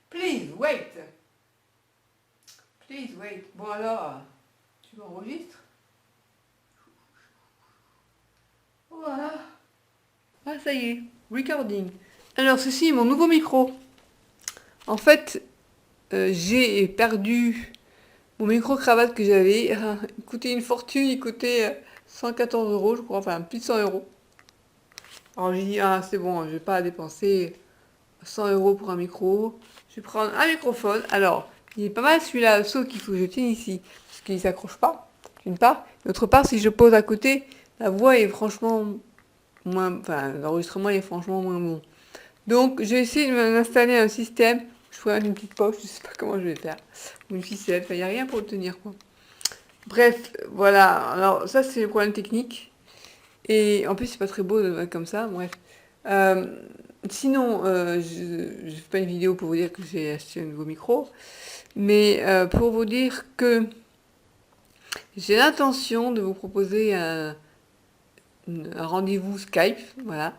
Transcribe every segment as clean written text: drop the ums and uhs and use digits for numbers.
Please wait. Please wait. Bon alors, tu m'enregistres? Voilà. Ah ça y est, recording. Alors ceci est mon nouveau micro. En fait, j'ai perdu mon micro-cravate que j'avais. Il coûtait une fortune, il coûtait 114 euros je crois, enfin plus de 100 euros. Alors j'ai dit, ah c'est bon, je vais pas dépenser 100 euros pour un micro. Je vais prendre un microphone. Alors, il est pas mal celui-là, sauf qu'il faut que je tienne ici, parce qu'il ne s'accroche pas, d'une part. D'autre part, si je pose à côté, la voix est franchement moins... Enfin, l'enregistrement est franchement moins bon. Donc, j'ai essayé de m'installer un système. Je pourrais mettre une petite poche, je sais pas comment je vais faire. Ou une ficelle, enfin, il n'y a rien pour le tenir, quoi. Bref, voilà. Alors, ça, c'est le problème technique. Et en plus, c'est pas très beau de le mettre comme ça, bref. Euh, Sinon, je ne fais pas une vidéo pour vous dire que j'ai acheté un nouveau micro, mais pour vous dire que j'ai l'intention de vous proposer un rendez-vous Skype, voilà.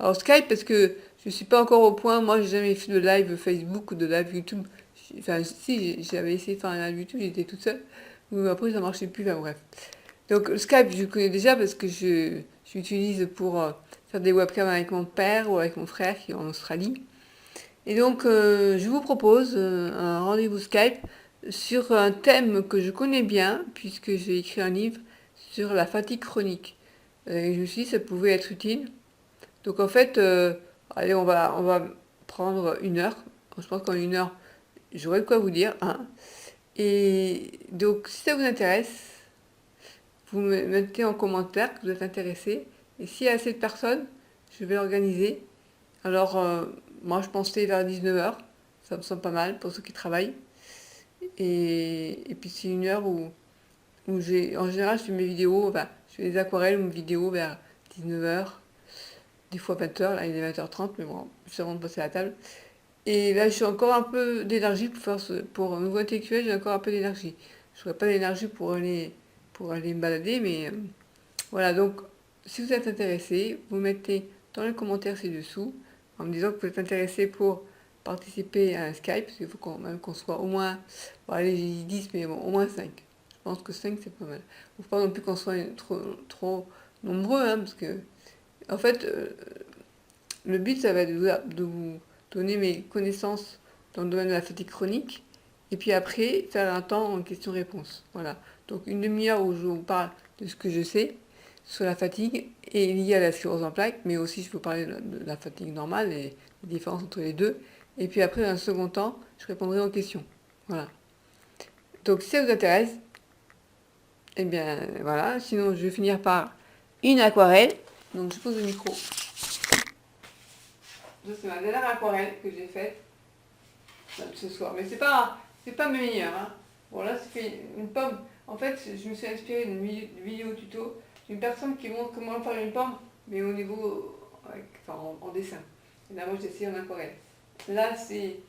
Alors Skype parce que je ne suis pas encore au point, moi j'ai jamais fait de live Facebook ou de live YouTube. Enfin si, j'avais essayé de faire un live YouTube, j'étais toute seule, mais après ça marchait plus, enfin bref. Donc Skype je connais déjà parce que j'utilise pour faire des webcams avec mon père ou avec mon frère qui est en Australie. Et donc, je vous propose un rendez-vous Skype sur un thème que je connais bien, puisque j'ai écrit un livre sur la fatigue chronique. Et je me suis dit que ça pouvait être utile. Donc en fait, allez, on va prendre une heure. Je pense qu'en une heure, j'aurai de quoi vous dire. Hein. Et donc, si ça vous intéresse, vous me mettez en commentaire que vous êtes intéressé. Et s'il y a assez de personnes, je vais l'organiser. Alors, moi, je pensais vers 19h. Ça me semble pas mal pour ceux qui travaillent. Et puis, c'est une heure où j'ai. En général, je fais mes vidéos, enfin, je fais des aquarelles ou mes vidéos vers 19h, des fois 20h. Là, il est 20h30, mais bon, juste avant de passer à la table. Et là, je suis encore un peu d'énergie pour faire pour un nouveau intellectuel, j'ai encore un peu d'énergie. Je n'aurais pas d'énergie pour aller me balader, mais voilà. Donc, si vous êtes intéressé, vous mettez dans les commentaires ci-dessous en me disant que vous êtes intéressé pour participer à un Skype, parce qu'il faut même qu'on soit au moins, bon, allez, j'ai dit 10, mais bon, au moins 5. Je pense que 5 c'est pas mal. Il ne faut pas non plus qu'on soit trop nombreux, hein, parce que, en fait, le but, ça va être de vous donner mes connaissances dans le domaine de la fatigue chronique, et puis après, faire un temps en question-réponse. Voilà. Donc, une demi-heure où je vous parle de ce que je sais sur la fatigue et liée à la sclérose en plaques, mais aussi je peux parler de la fatigue normale et les différences entre les deux. Et puis après, dans un second temps, je répondrai aux questions. Voilà. Donc, si ça vous intéresse, eh bien voilà. Sinon, je vais finir par une aquarelle. Donc, je pose le micro. Ça, c'est ma dernière aquarelle que j'ai faite ce soir. Mais c'est pas mes meilleures. Hein. Bon, là, c'est une pomme. En fait, je me suis inspirée d'une vidéo tuto d'une personne qui montre comment faire une pomme, mais au niveau, enfin, en dessin. Et là, moi, j'ai essayé en aquarelle. Là, c'est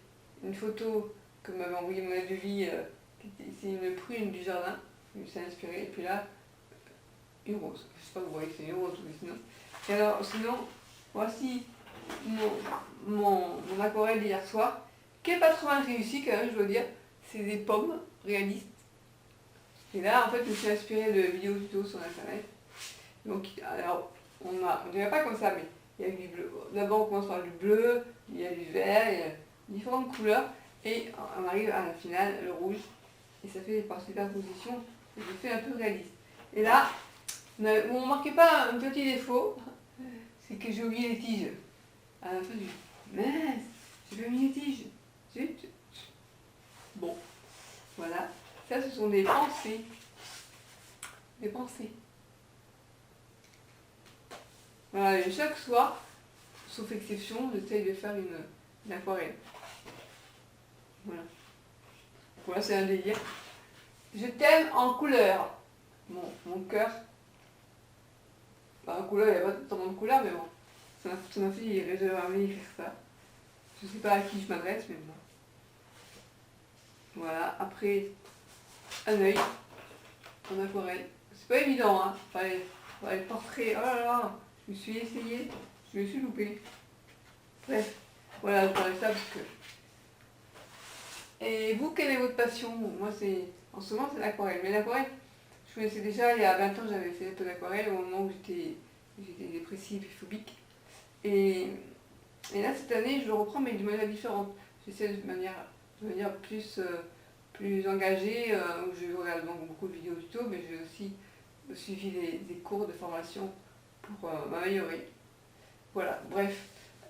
une photo que m'avait envoyé mon aide de vie, c'est une prune du jardin. Je me suis inspirée. Et puis là, une rose. Je sais pas, vous voyez, c'est une rose, mais sinon. Et alors, sinon, voici mon aquarelle d'hier soir, qui n'est pas trop mal réussi quand même, je dois dire. C'est des pommes réalistes. Et là, en fait, je me suis inspirée de vidéos tuto sur internet. Donc, alors, on ne dirait pas comme ça, mais il y a du bleu. D'abord, on commence par du bleu, il y a du vert, il y a différentes couleurs. Et on arrive à la finale, le rouge. Et ça fait par superposition des effets un peu réalistes. Et là, vous ne remarquez pas un petit défaut, c'est que j'ai oublié les tiges. À la fin du... Mince, j'ai pas mis les tiges. Zut. Bon, voilà. Ça, ce sont des pensées. Des pensées. Voilà, et chaque soir, sauf exception, j'essaye de faire une aquarelle. Voilà. Voilà, c'est un délire. Je t'aime en couleur. Mon cœur. Enfin, en couleur, il n'y a pas tellement de couleur, mais bon. Ça m'a fait écrire ça. Je ne sais pas à qui je m'adresse, mais bon. Voilà, après, un œil en aquarelle. C'est pas évident, hein. Enfin, les portraits, oh là là, je me suis essayé, je me suis loupée. Bref, voilà, je parlais de ça parce que Et vous, quelle est votre passion? Moi, en ce moment, c'est l'aquarelle. Mais l'aquarelle, je connaissais déjà, il y a 20 ans, j'avais fait un peu d'aquarelle au moment où j'étais dépressive et phobique. Et, et là, cette année, je le reprends, mais d'une manière différente. J'essaie de manière plus engagée, où je regarde donc beaucoup de vidéos tuto, mais j'ai aussi suivi des cours de formation pour m'améliorer. Voilà, bref.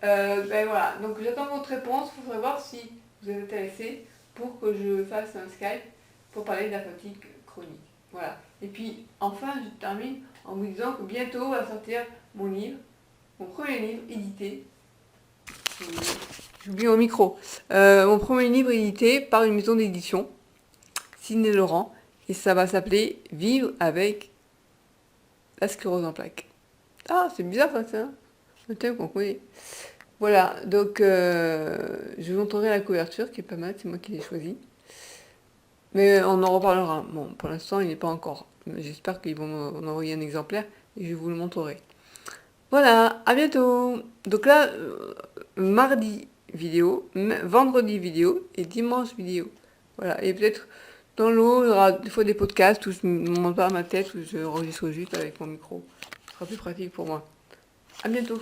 Ben voilà, donc j'attends votre réponse pour savoir si vous êtes intéressé pour que je fasse un Skype pour parler de la fatigue chronique. Voilà. Et puis enfin, je termine en vous disant que bientôt va sortir mon livre, mon premier livre édité. J'oublie mon micro. Mon premier livre édité par une maison d'édition, Sidney Laurent, et ça va s'appeler Vivre avec la sclérose en plaques. Ah, c'est bizarre ça, hein, un thème qu'on connaît. Voilà, donc je vous montrerai la couverture qui est pas mal, c'est moi qui l'ai choisie. Mais on en reparlera. Bon, pour l'instant, il n'est pas encore. Mais j'espère qu'ils vont m'en envoyer un exemplaire et je vous le montrerai. Voilà, à bientôt. Donc là, mardi vidéo, vendredi vidéo et dimanche vidéo. Voilà, et peut-être dans l'eau, il y aura des fois des podcasts où je ne monte pas à ma tête, où je enregistre juste avec mon micro. Ce sera plus pratique pour moi. À bientôt.